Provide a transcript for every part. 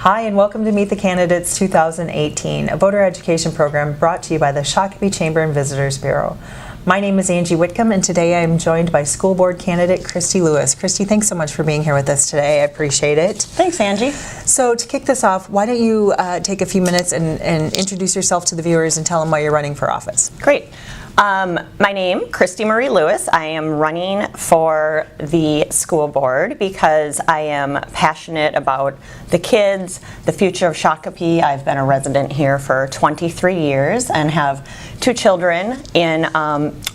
Hi, and welcome to Meet the Candidates 2018, a voter education program brought to you by the Shakopee Chamber and Visitors Bureau. My name is Angie Whitcomb, and today I am joined by school board candidate Christy Lewis. Christy, thanks so much for being here with us today. I appreciate it. Thanks, Angie. So to kick this off, why don't you take a few minutes and introduce yourself to the viewers and tell them why you're running for office. Great. My name, Christy Marie Lewis. I am running for the school board because I am passionate about the kids, the future of Shakopee. I've been a resident here for 23 years and have two children in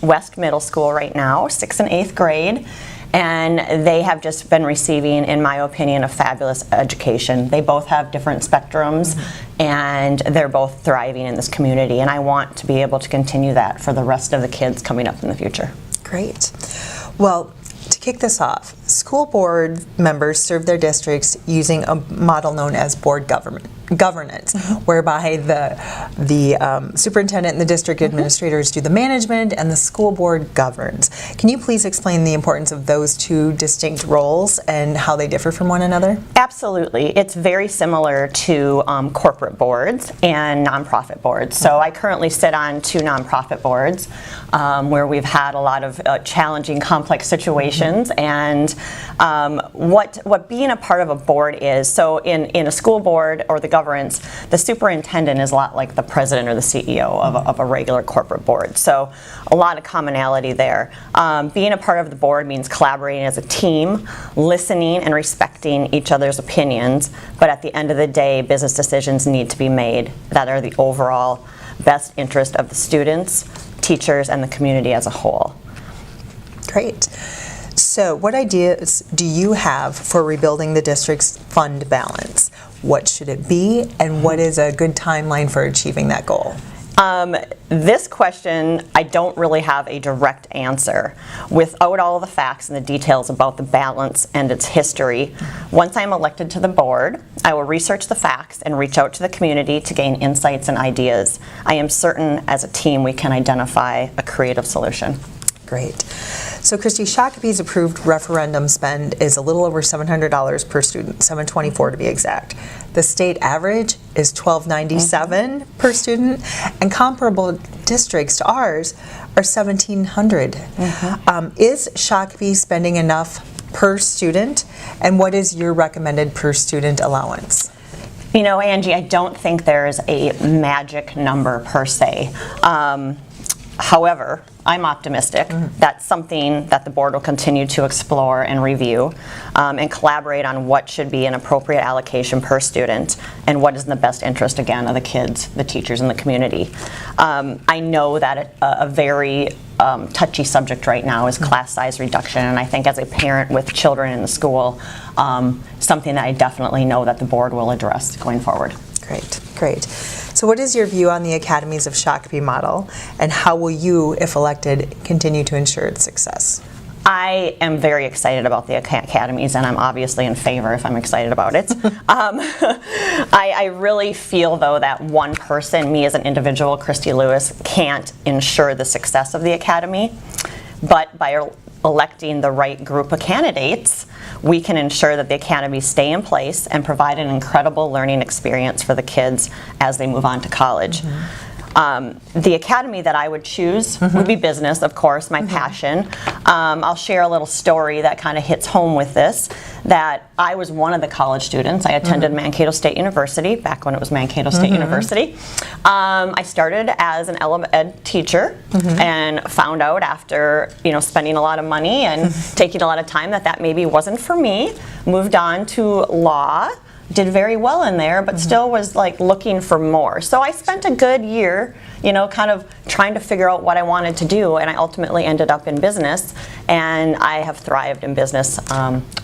West Middle School right now, 6th and 8th grade. And they have just been receiving, in my opinion, a fabulous education. They both have different spectrums, and they're both thriving in this community. And I want to be able to continue that for the rest of the kids coming up in the future. Great. Well, to kick this off, school board members serve their districts using a model known as board governance, whereby the superintendent and the district administrators do the management and the school board governs. Can you please explain the importance of those two distinct roles and how they differ from one another? Absolutely. It's very similar to corporate boards and nonprofit boards. So I currently sit on two nonprofit boards where we've had a lot of challenging, complex situations. And what being a part of a board is, so in a school board or the governance, the superintendent is a lot like the president or the CEO of a regular corporate board. So a lot of commonality there. Being a part of the board means collaborating as a team, listening and respecting each other's opinions, but at the end of the day, business decisions need to be made that are the overall best interest of the students, teachers, and the community as a whole. Great. So what ideas do you have for rebuilding the district's fund balance? What should it be, and what is a good timeline for achieving that goal? This question, I don't really have a direct answer. Without all the facts and the details about the balance and its history, once I'm elected to the board, I will research the facts and reach out to the community to gain insights and ideas. I am certain as a team we can identify a creative solution. Great. So Christy, Shakopee's approved referendum spend is a little over $700 per student, $724 to be exact. The state average is $1,297 per student, and comparable districts to ours are $1,700. Is Shakopee spending enough per student, and what is your recommended per student allowance? You know, Angie, I don't think there's a magic number per se. However, I'm optimistic. That's something that the board will continue to explore and review and collaborate on what should be an appropriate allocation per student and what is in the best interest, again, of the kids, the teachers, and the community. I know that a very touchy subject right now is class size reduction, and I think as a parent with children in the school, something that I definitely know that the board will address going forward. Great, great. So what is your view on the Academies of Shakopee model, and how will you, if elected, continue to ensure its success? I am very excited about the academies, and I'm obviously in favor if I'm excited about it. I really feel, though, that one person, me as an individual, Christy Lewis, can't ensure the success of the academy, but by electing the right group of candidates, we can ensure that the academies stay in place and provide an incredible learning experience for the kids as they move on to college. The academy that I would choose would be business, of course, my passion. I'll share a little story that kind of hits home with this, that I was one of the college students. I attended Mankato State University, back when it was Mankato State University. I started as an ele ed teacher and found out after spending a lot of money and taking a lot of time that maybe wasn't for me. Moved on to law. Did very well in there, but still was like looking for more. So I spent a good year, kind of trying to figure out what I wanted to do, and I ultimately ended up in business, and I have thrived in business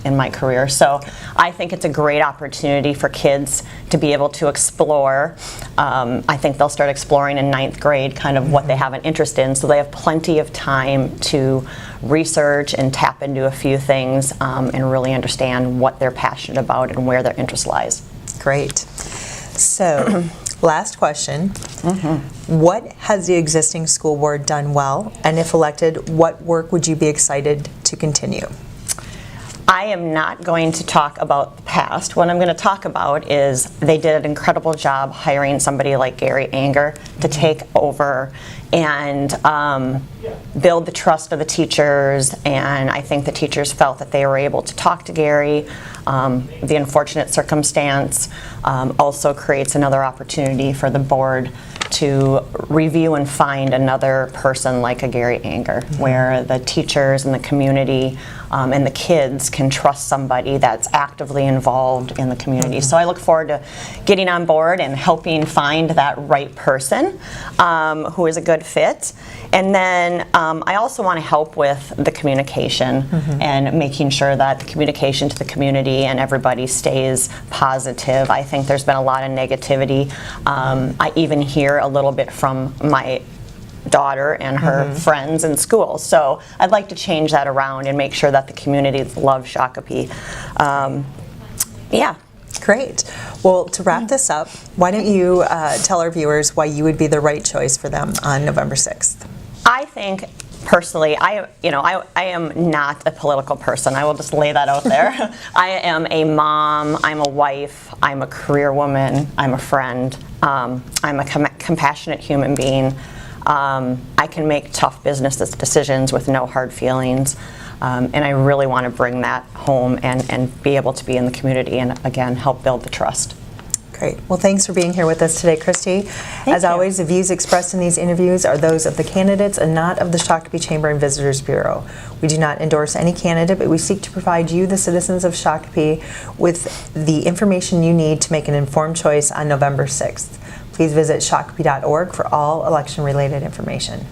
in my career. So I think it's a great opportunity for kids to be able to explore. I think they'll start exploring in 9th grade kind of what they have an interest in, so they have plenty of time to research and tap into a few things and really understand what they're passionate about and where their interest lies. Great. So, last question. What has the existing school board done well? And if elected, what work would you be excited to continue? I am not going to talk about the past. What I'm going to talk about is they did an incredible job hiring somebody like Gary Anger to take over and build the trust of the teachers, and I think the teachers felt that they were able to talk to Gary. The unfortunate circumstance also creates another opportunity for the board to review and find another person like a Gary Anger, where the teachers and the community and the kids can trust somebody that's actively involved in the community. So I look forward to getting on board and helping find that right person who is a good fit. And then I also want to help with the communication and making sure that the communication to the community and everybody stays positive. I think there's been a lot of negativity. I even hear a little bit from my daughter and her friends in school. So I'd like to change that around and make sure that the community loves Shakopee. Yeah. Great. Well, to wrap this up, why don't you tell our viewers why you would be the right choice for them on November 6th? I think personally, I am not a political person. I will just lay that out there. I am a mom, I'm a wife, I'm a career woman, I'm a friend, I'm a compassionate human being. I can make tough business decisions with no hard feelings. And I really want to bring that home and be able to be in the community and, again, help build the trust. Great. Well, thanks for being here with us today, Christy. As always, the views expressed in these interviews are those of the candidates and not of the Shakopee Chamber and Visitors Bureau. We do not endorse any candidate, but we seek to provide you, the citizens of Shakopee, with the information you need to make an informed choice on November 6th. Please visit shakopee.org for all election-related information.